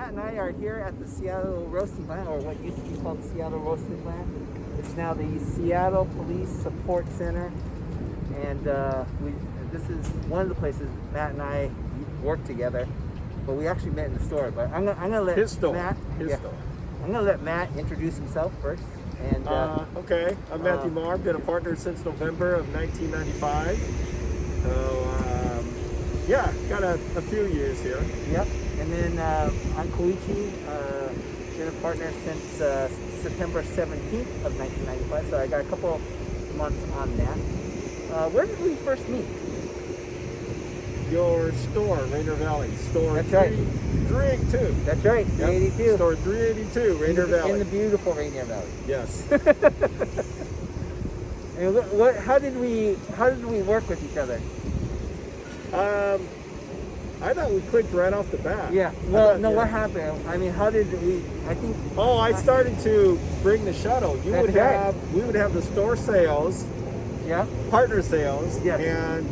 Matt and I are here at the Seattle Roasting Plant, or what used to be called the Seattle Roasting Plant. It's now the Seattle Police Support Center, and this is one of the places Matt and I work together. But we actually met in the store. But I'm gonna let Matt. I'm gonna let Matt introduce himself first. And okay, I'm Mathew Mar. Been a partner since November of 1995. So yeah, got a few years here. Yep. And then I'm Koichi. Been a partner since September 17th of 1995. So I got a couple months on that. Where did we first meet? Your store, Rainier Valley. Store That's right. 382. That's right, 382. Yep. Store 382, Rainier Valley. In the beautiful Rainier Valley. Yes. And how did we work with each other? I thought we clicked right off the bat. Yeah. Well, no, what happened? I mean, how did we? I think. Oh, I started to bring the shuttle. We would have the store sales. Yeah. Partner sales. Yes. And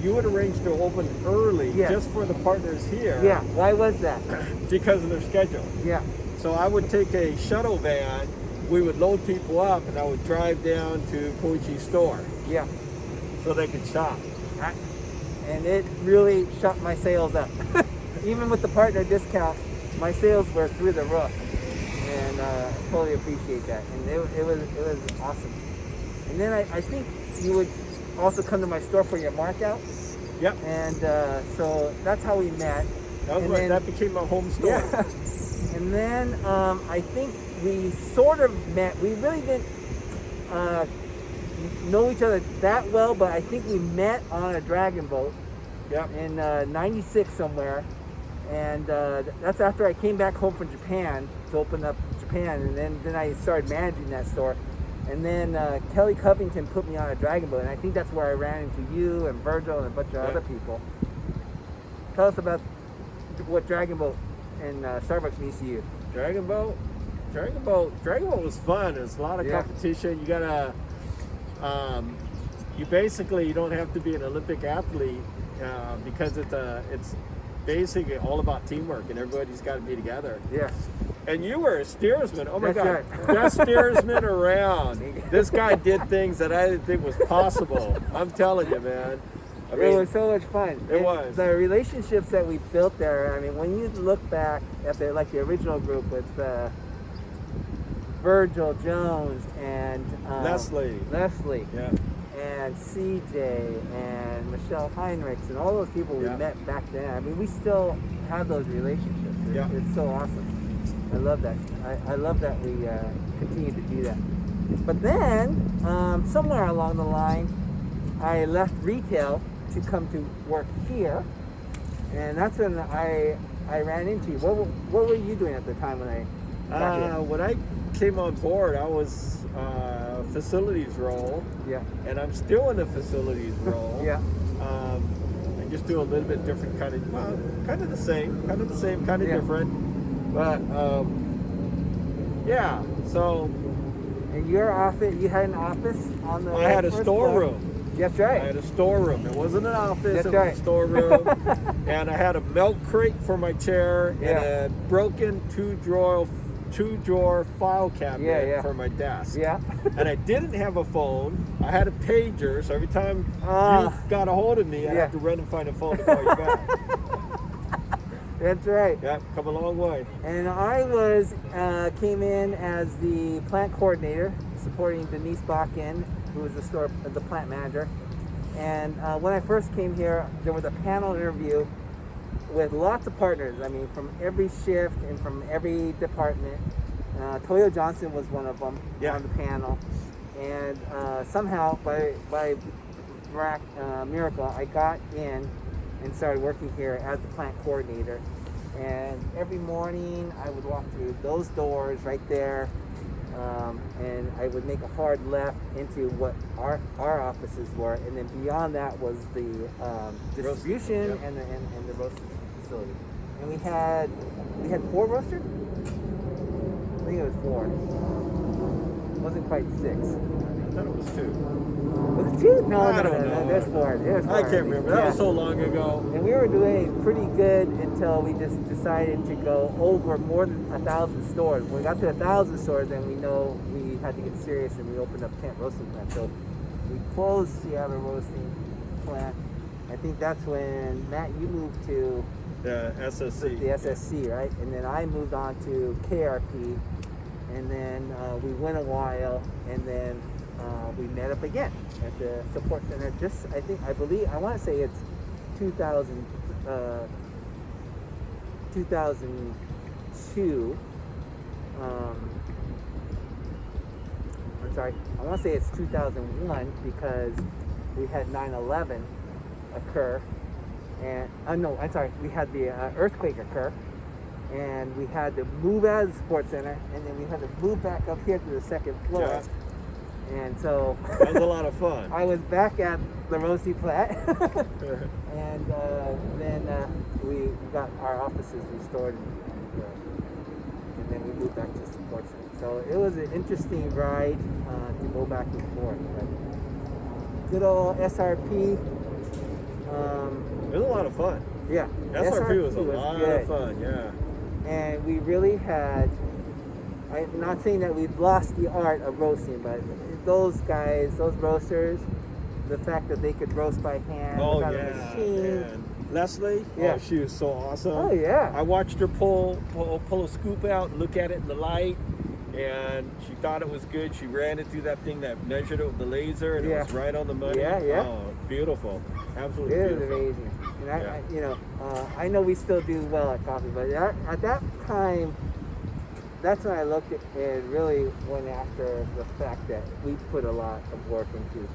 you would arrange to open early just for the partners here. Yeah. Why was that? Because of their schedule. Yeah. So I would take a shuttle van. We would load people up, and I would drive down to Koichi's store. Yeah. So they could shop. And it really shot my sales up. Even with the partner discount, my sales were through the roof, and I totally appreciate that. And it was awesome. And then I think you would also come to my store for your markout. Yep. And so that's how we met. That became my home store. Yeah. And then I think we sort of met. We really didn't know each other that well, but I think we met on a dragon boat. Yep. In '96 somewhere, and that's after I came back home from Japan to open up Japan, and then I started managing that store. And then Kelly Covington put me on a dragon boat, and I think that's where I ran into you and Virgil and a bunch of other people. Tell us about what dragon boat and Starbucks means to you. Dragon boat was fun. There's a lot of competition. You gotta you don't have to be an Olympic athlete because it's basically all about teamwork, and everybody's got to be together. Yes. And you were a steersman. Oh my That's God, right. best steersman around. This guy did things that I didn't think was possible. I'm telling you, man. I mean, it was so much fun. It was. The relationships that we built there. I mean, when you look back at the original group with Virgil Jones and Leslie. Yeah. And CJ and Michelle Heinrichs and all those people we met back then. I mean, we still have those relationships. It's so awesome. I love that. I love that we continue to do that. But then, somewhere along the line, I left retail to come to work here, and that's when I ran into you. What were you doing at the time when I got here? When I came on board, I was facilities role. Yeah. And I'm still in the facilities role. Yeah. I just do a little bit different kind of the same, kind of different. But yeah. So. And your office, you had an office on the. I had a storeroom. That's right. I had a storeroom. It wasn't an office. That's it was a storeroom. And I had a milk crate for my chair and a broken two-drawer file cabinet for my desk. Yeah. And I didn't have a phone. I had a pager, so every time you got a hold of me, I had to run and find a phone to call you back. That's right. Yeah, come a long way. And I came in as the plant coordinator, supporting Denise Bakken, who was the plant manager. And when I first came here, there was a panel interview with lots of partners. I mean, from every shift and from every department. Toyo Johnson was one of them on the panel. And somehow, by miracle, I got in and started working here as the plant coordinator. And every morning I would walk through those doors right there, and I would make a hard left into what our offices were, and then beyond that was the distribution and the roasting facility. And we had 4 roasters? I think it was 4. It wasn't quite 6. thought it was 2. Was it 2? No, I don't know. There's 4. There's 4. I can't remember. That was so long ago. And we were doing pretty good until we just decided to go over more than 1,000 stores. When we got to 1,000 stores, then we know we had to get serious, and we opened up Kent Roasting Plant. So we closed Seattle Roasting Plant. I think that's when, Matt, you moved to the SSC. The SSC, right? And then I moved on to KRP, and then we went a while, and then we met up again at the support center. Just, I want to say it's 2002. I'm sorry, I want to say it's 2001 because we had 9/11 occur, and no, I'm sorry, we had the earthquake occur, and we had to move out of the sports center, and then we had to move back up here to the second floor. Yeah. And so that was a lot of fun. I was back at the roasting plant, and then we got our offices restored, and then we moved back to the support center. So it was an interesting ride to go back and forth. But good old SRP. It was a lot of fun. Yeah, SRP was a lot of fun. Yeah. And we really had. I'm not saying that we've lost the art of roasting, but those guys, those roasters, the fact that they could roast by hand without a machine. And Leslie, she was so awesome. Oh yeah. I watched her pull a scoop out and look at it in the light, and she thought it was good. She ran it through that thing that measured it with the laser, and it was right on the money. Yeah. Oh, beautiful. Absolutely beautiful. It was amazing. And I know we still do well at coffee, but at that time, that's when I looked at and really went after the fact that we put a lot of work into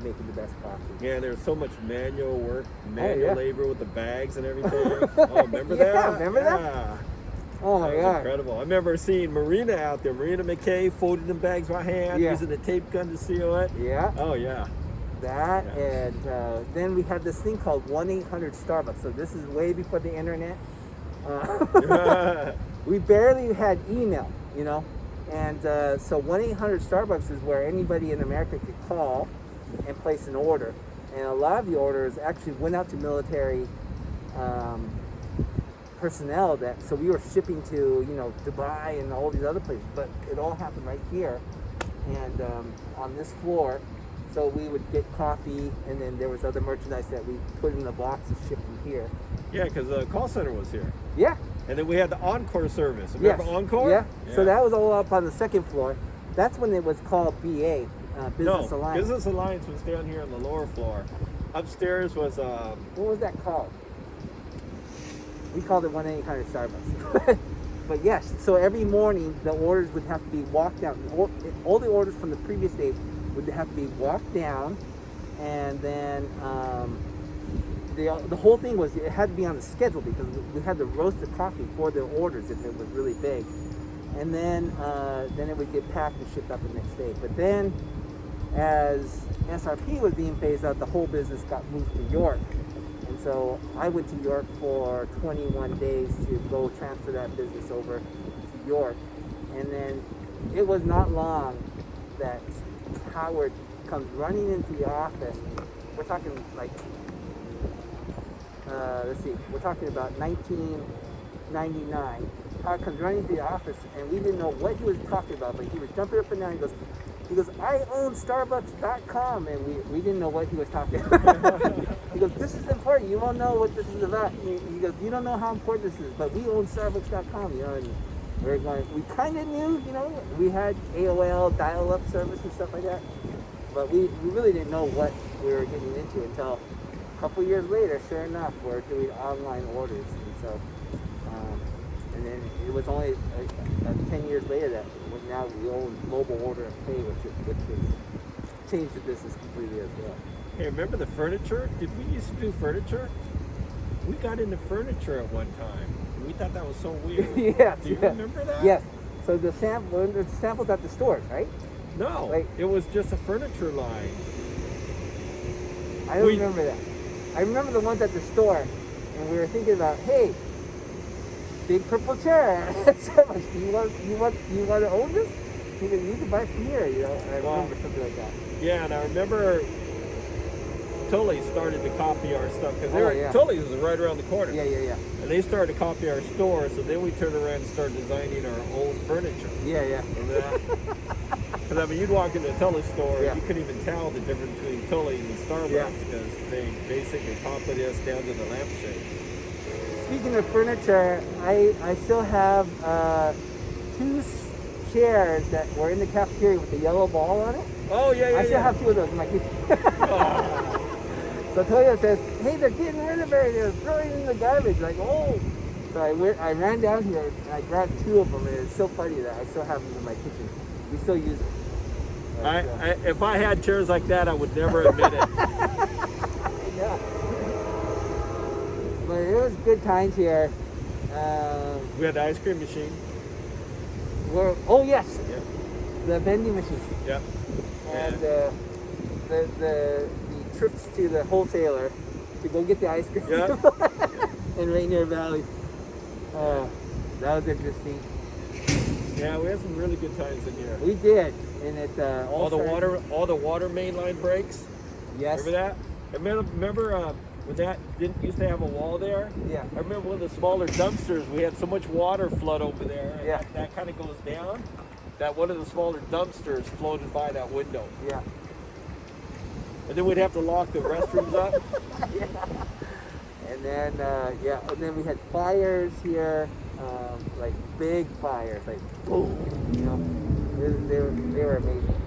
making the best coffee. Yeah, there's so much manual work, labor with the bags and everything. Oh, remember that? Yeah, remember that? Oh my God. Incredible. I remember seeing Marina out there, Marina McKay, folding them bags by hand, using the tape gun to seal it. Yeah. Oh, yeah. That, and then we had this thing called 1-800-Starbucks. So this is way before the internet. We barely had email, and so 1-800-Starbucks is where anybody in America could call and place an order. And a lot of the orders actually went out to military personnel. So we were shipping to, Dubai and all these other places, but it all happened right here and on this floor. So we would get coffee, and then there was other merchandise that we put in the box and shipped from here. Yeah, because the call center was here. Yeah. And then we had the Encore service. Remember Encore? Yeah. So that was all up on the second floor. That's when it was called BA, Business Alliance. Business Alliance was down here on the lower floor. Upstairs was... what was that called? We called it 1-800-Starbucks. But yes, so every morning the orders would have to be walked down. All the orders from the previous day would have to be walked down, and then the whole thing was, it had to be on the schedule because we had to roast the coffee for the orders if it was really big, and then it would get packed and shipped out the next day. But then as SRP was being phased out, the whole business got moved to York, and so I went to York for 21 days to go transfer that business over to York. And then it was not long that Howard comes running into the office. We're talking like, we're talking about 1999. Howard comes running into the office, and we didn't know what he was talking about, but he was jumping up and down. He goes, I own Starbucks.com, and we didn't know what he was talking about. He goes, this is important. You won't know what this is about. He goes, you don't know how important this is, but we own Starbucks.com, and we kind of knew, we had AOL dial-up service and stuff like that, but we really didn't know what we were getting into until a couple years later. Sure enough, we're doing online orders, and so, and then it was only 10 years later that now we own Mobile Order and Pay, which has changed the business completely as well. Hey, remember the furniture? Did we used to do furniture? We got into furniture at one time. We thought that was so weird. Yes. Do you remember that? Yes. So the samples at the stores, right? No, it was just a furniture line. I don't remember that. I remember the ones at the store, and we were thinking about, hey, big purple chair. So much. You want to own this? you can buy from here, you know. I remember something like that. Yeah, and I remember Tully started to copy our stuff because yeah. Tully's was right around the corner. Yeah. And they started to copy our store, so then we turned around and started designing our own furniture. Yeah. Remember that? Because I mean, you'd walk into a Tully store, Yeah. you couldn't even tell the difference between Tully's and Starbucks because they basically copied us down to the lampshade. Speaking of furniture, I still have 2 chairs that were in the cafeteria with the yellow ball on it. Oh, yeah. I still have 2 of those in my kitchen. Oh. So Toyo says, hey, they're getting rid of it. They're throwing it in the garbage. Like, oh. So I ran down here and I grabbed 2 of them, and it's so funny that I still have them in my kitchen. We still use them. But, If I had chairs like that, I would never admit it. Yeah. But it was good times here. We had the ice cream machine. Oh yes, Yeah. the vending machine. Yeah. And the trips to the wholesaler to go get the ice cream in Rainier Valley. That was interesting. Yeah, we had some really good times in here. We did, and it All the water main line breaks. Yes. Remember that? Remember when that didn't used to have a wall there? Yeah. I remember one of the smaller dumpsters. We had so much water flood over there. And Yeah. that kind of goes down. That one of the smaller dumpsters floated by that window. Yeah. And then we'd have to lock the restrooms up. Yeah. And then we had fires here, like big fires, like boom, you know, they were amazing.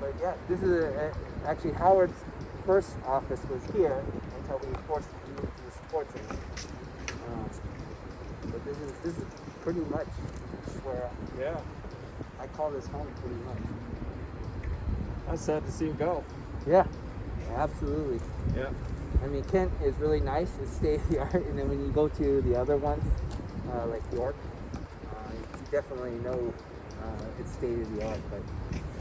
But yeah, this is actually Howard's first office was here until we forced him to move to the support center. But this is pretty much where I call this home pretty much. That's sad to see him go. Yeah, absolutely. Yeah. I mean, Kent is really nice. It's state of the art. And then when you go to the other ones, like York, you definitely know it's state of the art. But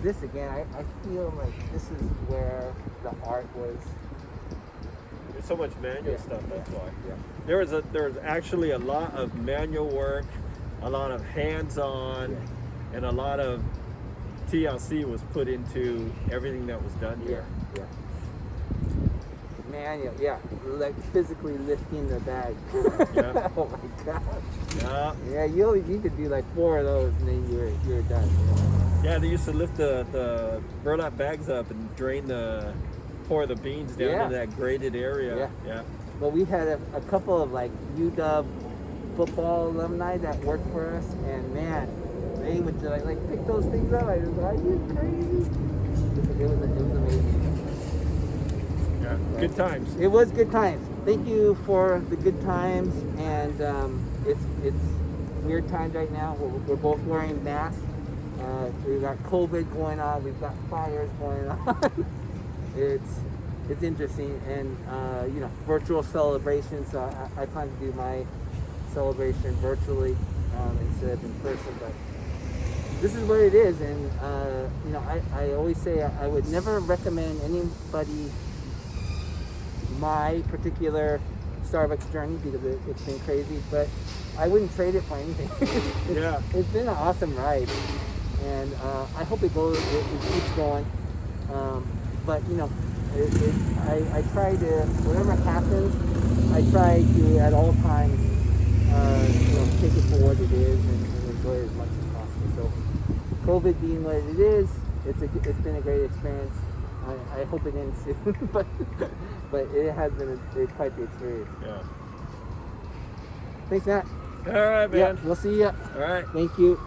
this, again, I feel like this is where the art was. There's so much manual stuff, that's why. Yeah. There was actually a lot of manual work, a lot of hands-on, and a lot of TLC was put into everything that was done here. Yeah. Manual, like physically lifting the bag. Yeah. Oh my gosh. Yeah. Yeah, you could do like 4 of those and then you're done. Yeah, they used to lift the burlap bags up and pour the beans down into that graded area. Yeah. But we had a couple of like UW football alumni that worked for us, and man, they would like pick those things up. I was like, are you crazy? It was amazing. Yeah, good times. It was good times. Thank you for the good times, and it's weird times right now. We're both wearing masks. We've got COVID going on. We've got fires going on. It's interesting, and virtual celebrations. So I plan to do my celebration virtually instead of in person, but this is what it is. And I always say I would never recommend anybody my particular Starbucks journey because it's been crazy, but I wouldn't trade it for anything. It's been an awesome ride, and I hope it keeps going. But I try to, whatever happens, I try to at all times take it for what it is and enjoy it as much as possible. So COVID being what it is, it's been a great experience. I hope it ends soon, but it has been quite the experience. Yeah. Thanks, Matt. All right, man. Yeah, we'll see you. All right. Thank you.